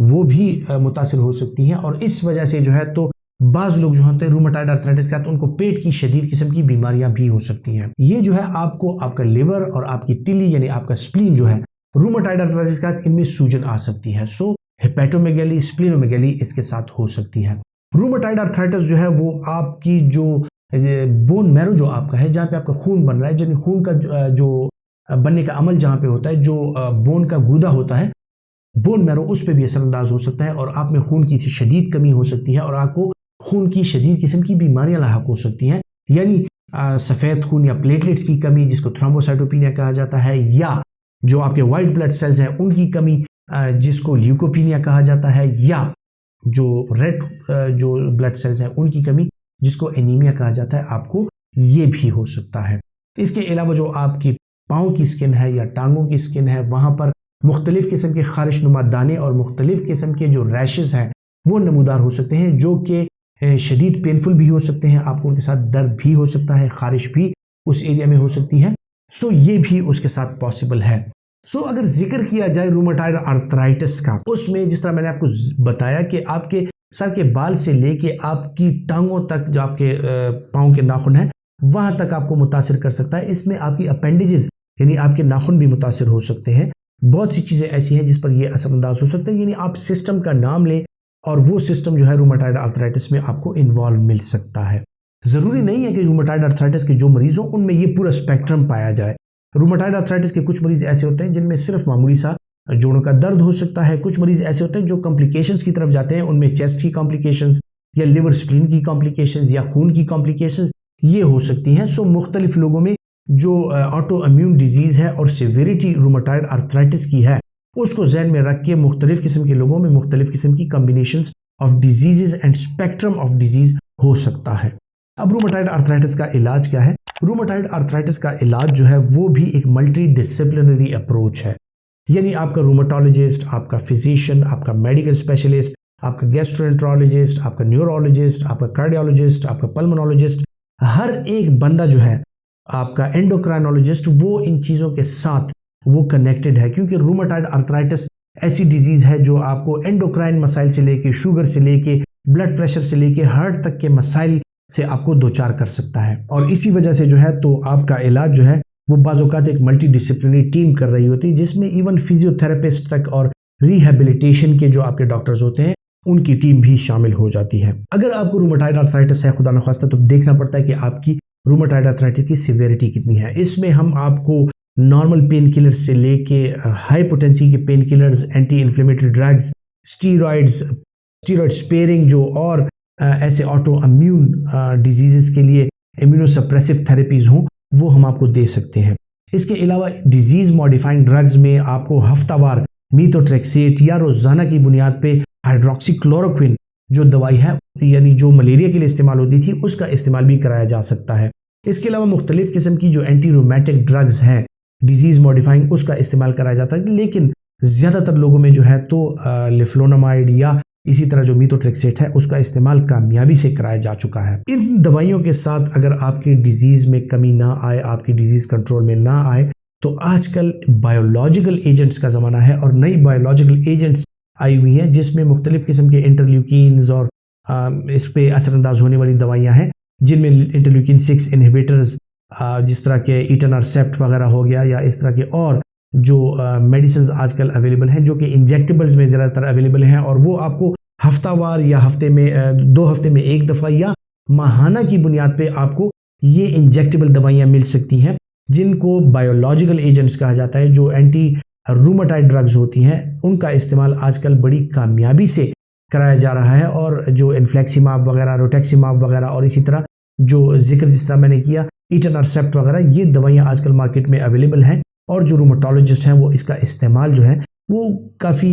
وہ بھی متاثر ہو سکتی ہیں، اور اس وجہ سے جو ہے تو بعض لوگ جو ہوتے ہیں روماٹائڈ آرتھرائٹس کے ساتھ ان کو پیٹ کی شدید قسم کی بیماریاں بھی ہو سکتی ہیں۔ یہ جو ہے آپ کو آپ کا لیور اور آپ کی تلی یعنی آپ کا سپلین جو ہے روماٹائڈ آرتھرائٹس کے ساتھ ان میں سوجن آ سکتی ہے، سو ہیپیٹومیگیلی سپلینومیگیلی اس کے ساتھ ہو سکتی ہے۔ روماٹائڈ آرتھرائٹس جو ہے وہ آپ کی جو بون میرو جو آپ کا ہے، جہاں پہ آپ کا خون بن رہا ہے، یعنی خون کا جو بننے کا عمل جہاں پہ ہوتا ہے، جو بون کا گودا ہوتا ہے بون میرو، اس پہ بھی اثر انداز ہو سکتا ہے، اور آپ میں خون کی شدید کمی ہو سکتی ہے اور آپ کو خون کی شدید قسم کی بیماریاں لاحق ہو سکتی ہیں، یعنی سفید خون یا پلیٹلیٹس کی کمی جس کو تھرومبوسائٹوپینیا کہا جاتا ہے، یا جو آپ کے وائٹ بلڈ سیلز ہیں ان کی کمی جس کو لیوکوپینیا کہا جاتا ہے، یا جو ریڈ جو بلڈ سیلز ہیں ان کی کمی جس کو اینیمیا کہا جاتا ہے، آپ کو یہ بھی ہو سکتا ہے۔ اس کے علاوہ جو آپ کی پاؤں کی سکن ہے یا ٹانگوں کی سکن ہے، وہاں پر مختلف قسم کے خارش نما دانے اور مختلف قسم کے جو ریشز ہیں وہ نمودار ہو سکتے ہیں، جو کہ شدید پینفل بھی ہو سکتے ہیں، آپ کو ان کے ساتھ درد بھی ہو سکتا ہے، خارش بھی اس ایریا میں ہو سکتی ہے، سو یہ بھی اس کے ساتھ پاسبل ہے۔ سو اگر ذکر کیا جائے روماٹائڈ آرتھرائٹس کا، اس میں جس طرح میں نے آپ کو بتایا کہ آپ کے سر کے بال سے لے کے آپ کی ٹانگوں تک جو آپ کے پاؤں کے ناخن ہیں وہاں تک آپ کو متاثر کر سکتا ہے۔ اس میں آپ کی اپینڈیجز یعنی آپ کے ناخن بھی متاثر ہو سکتے ہیں، بہت سی چیزیں ایسی ہیں جس پر یہ اثر انداز ہو سکتا ہے، یعنی آپ سسٹم کا نام لیں اور وہ سسٹم جو ہے روماٹائڈ آرتھرائٹس میں آپ کو انوالو مل سکتا ہے۔ ضروری نہیں ہے کہ روماٹائڈ آرتھرائٹس کے جو مریض ہوں ان میں یہ پورا اسپیکٹرم پایا جائے۔ روماٹائڈ آرتھرائٹس کے کچھ مریض ایسے ہوتے ہیں جن میں صرف معمولی سا جوڑوں کا درد ہو سکتا ہے، کچھ مریض ایسے ہوتے ہیں جو کمپلیکیشنز کی طرف جاتے ہیں، ان میں چیسٹ کی کمپلیکیشنز یا لیور سپلین کی کمپلیکیشنز یا خون کی کمپلیکیشنز یہ ہو سکتی ہیں۔ سو مختلف لوگوں میں جو آٹو امیون ڈیزیز ہے اور سیویریٹی روماٹائڈ آرتھرائٹس کی ہے اس کو ذہن میں رکھ کے مختلف قسم کے لوگوں میں مختلف قسم کی combinations of diseases and spectrum of disease ہو سکتا ہے۔ اب روماٹائڈ آرتھرائٹس کا علاج کیا ہے؟ روماٹائڈ آرتھرائٹس کا علاج جو ہے وہ بھی ایک ملٹی ڈسپلنری اپروچ ہے، یعنی آپ کا روماٹولوجسٹ، آپ کا فزیشین، آپ کا میڈیکل اسپیشلسٹ، آپ کا گیسٹرونٹرولوجسٹ، آپ کا نیورولوجسٹ، آپ کا کارڈیولوجسٹ، آپ کا پلمونولوجسٹ، ہر ایک بندہ جو ہے آپ کا اینڈوکرائنولوجسٹ وہ ان چیزوں کے ساتھ وہ کنیکٹڈ ہے، کیونکہ روماٹائڈ آرتھرائٹس ایسی ڈیزیز ہے جو آپ کو اینڈوکرائن مسائل سے لے کے شوگر سے لے کے بلڈ پریشر سے لے کے ہارٹ تک کے مسائل سے آپ کو دوچار کر سکتا ہے، اور اسی وجہ سے جو ہے تو آپ کا علاج جو ہے وہ بعض اوقات ایک ملٹی ڈسپلنری ٹیم کر رہی ہوتی ہے، جس میں ایون فزیوتھراپسٹ تک اور ریہیبلیٹیشن کے جو آپ کے ڈاکٹرز ہوتے ہیں ان کی ٹیم بھی شامل ہو جاتی ہے۔ اگر آپ کو روماٹائڈ آرتھرائٹس ہے خدا نخواستہ تو دیکھنا پڑتا ہے کہ آپ کی روماٹائڈ آرتھرائٹس کی سیویریٹی کتنی ہے۔ اس میں ہم آپ کو نارمل پین کلر سے لے کے ہائی پوٹینسی کے painkillers, anti inflammatory drugs, steroid sparing جو اور ایسے آٹو امیون ڈیزیزز کے لیے امیونو سپریسو تھراپیز ہوں وہ ہم آپ کو دے سکتے ہیں۔ اس کے علاوہ ڈیزیز ماڈیفائنگ ڈرگز میں آپ کو ہفتہ وار میتھوٹریکسیٹ یا روزانہ کی بنیاد پہ ہائیڈروکسی کلوروکوین جو دوائی ہے یعنی جو ملیریا کے لیے استعمال ہوتی تھی اس کا استعمال بھی کرایا جا سکتا ہے۔ اس کے علاوہ مختلف قسم کی جو اینٹی رومیٹک ڈرگز ہیں ڈیزیز ماڈیفائنگ اس کا استعمال کرایا جاتا ہے، لیکن زیادہ تر لوگوں میں جو ہے تو لیفلونامائڈ یا اسی طرح جو میتھوٹریکسیٹ ہے اس کا استعمال کامیابی سے کرایا جا چکا ہے۔ ان دوائیوں کے ساتھ اگر آپ کی ڈیزیز میں کمی نہ آئے، آپ کی ڈیزیز کنٹرول میں نہ آئے، تو آج کل بایولوجیکل ایجنٹس کا زمانہ ہے اور نئی بایولوجیکل ایجنٹس آئی ہوئی ہیں جس میں مختلف قسم کے انٹرلیوکینز اور اس پہ اثر انداز ہونے والی دوائیاں ہیں، جن میں انٹرلیوکین 6 انہیبیٹرز جس طرح کے ایٹنارسیپٹ وغیرہ ہو گیا یا اس طرح کے اور جو میڈیسنز آج کل اویلیبل ہیں جو کہ انجیکٹیبلز میں زیادہ تر اویلیبل ہیں، اور وہ آپ کو ہفتہ وار یا ہفتے میں 2 ہفتے میں ایک دفعہ یا ماہانہ کی بنیاد پہ آپ کو یہ انجیکٹیبل دوائیاں مل سکتی ہیں جن کو بایولوجیکل ایجنٹس کہا جاتا ہے، جو اینٹی روماٹائڈ ڈرگز ہوتی ہیں ان کا استعمال آج کل بڑی کامیابی سے کرایا جا رہا ہے، اور جو انفلیکسیماب وغیرہ، روٹیکسیماب وغیرہ اور اسی طرح جو ذکر جس طرح میں نے کیا ایٹنارسیپٹ وغیرہ، یہ دوائیاں آج کل مارکیٹ میں اویلیبل ہیں، اور جو روماٹولوجسٹ ہیں وہ اس کا استعمال جو ہے وہ کافی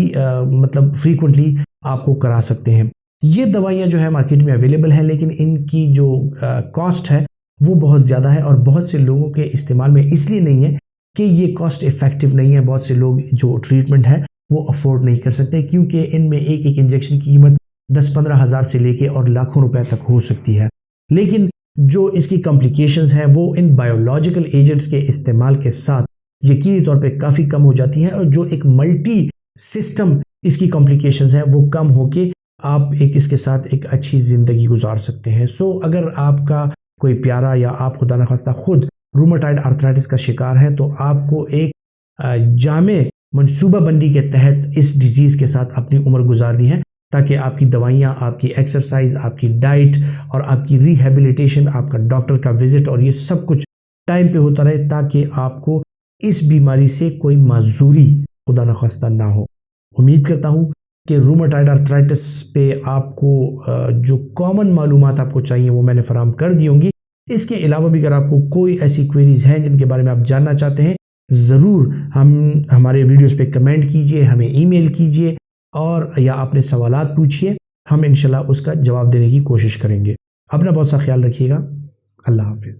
مطلب فریکوینٹلی آپ کو کرا سکتے ہیں۔ یہ دوائیاں جو ہے مارکیٹ میں اویلیبل ہیں، لیکن ان کی جو کاسٹ ہے وہ بہت زیادہ ہے، اور بہت سے لوگوں کے استعمال میں اس لیے نہیں ہے کہ یہ کاسٹ افیکٹو نہیں ہے، بہت سے لوگ جو ٹریٹمنٹ ہے وہ افورڈ نہیں کر سکتے، کیونکہ ان میں ایک انجیکشن کی قیمت 10-15 ہزار سے لے کے اور لاکھوں روپے تک ہو سکتی ہے، لیکن جو اس کی کمپلیکیشنز ہیں وہ ان بایولوجیکل ایجنٹس کے استعمال کے ساتھ یقینی طور پہ کافی کم ہو جاتی ہیں، اور جو ایک ملٹی سسٹم اس کی کمپلیکیشنز ہیں وہ کم ہو کے آپ اس کے ساتھ ایک اچھی زندگی گزار سکتے ہیں۔ اگر آپ کا کوئی پیارا یا آپ خدا نخواستہ خود روماٹائڈ آرتھرائٹس کا شکار ہے تو آپ کو ایک جامع منصوبہ بندی کے تحت اس ڈیزیز کے ساتھ اپنی عمر گزارنی ہے، تاکہ آپ کی دوائیاں، آپ کی ایکسرسائز، آپ کی ڈائٹ اور آپ کی ریہیبلیٹیشن، آپ کا ڈاکٹر کا وزٹ اور یہ سب کچھ ٹائم پہ ہوتا رہے، تاکہ آپ کو اس بیماری سے کوئی معذوری خدا نخواستہ نہ ہو۔ امید کرتا ہوں کہ روماٹائڈ آرتھرائٹس پہ آپ کو جو کامن معلومات آپ کو چاہیے وہ میں نے فراہم کر دی ہوں گی۔ اس کے علاوہ بھی اگر آپ کو کوئی ایسی کوئریز ہیں جن کے بارے میں آپ جاننا چاہتے ہیں، ضرور ہمارے ویڈیوز پہ کمنٹ کیجئے، ہمیں ای میل کیجئے اور یا اپنے سوالات پوچھئے، ہم انشاءاللہ اس کا جواب دینے کی کوشش کریں گے۔ اپنا بہت سا خیال رکھیے گا۔ اللہ حافظ۔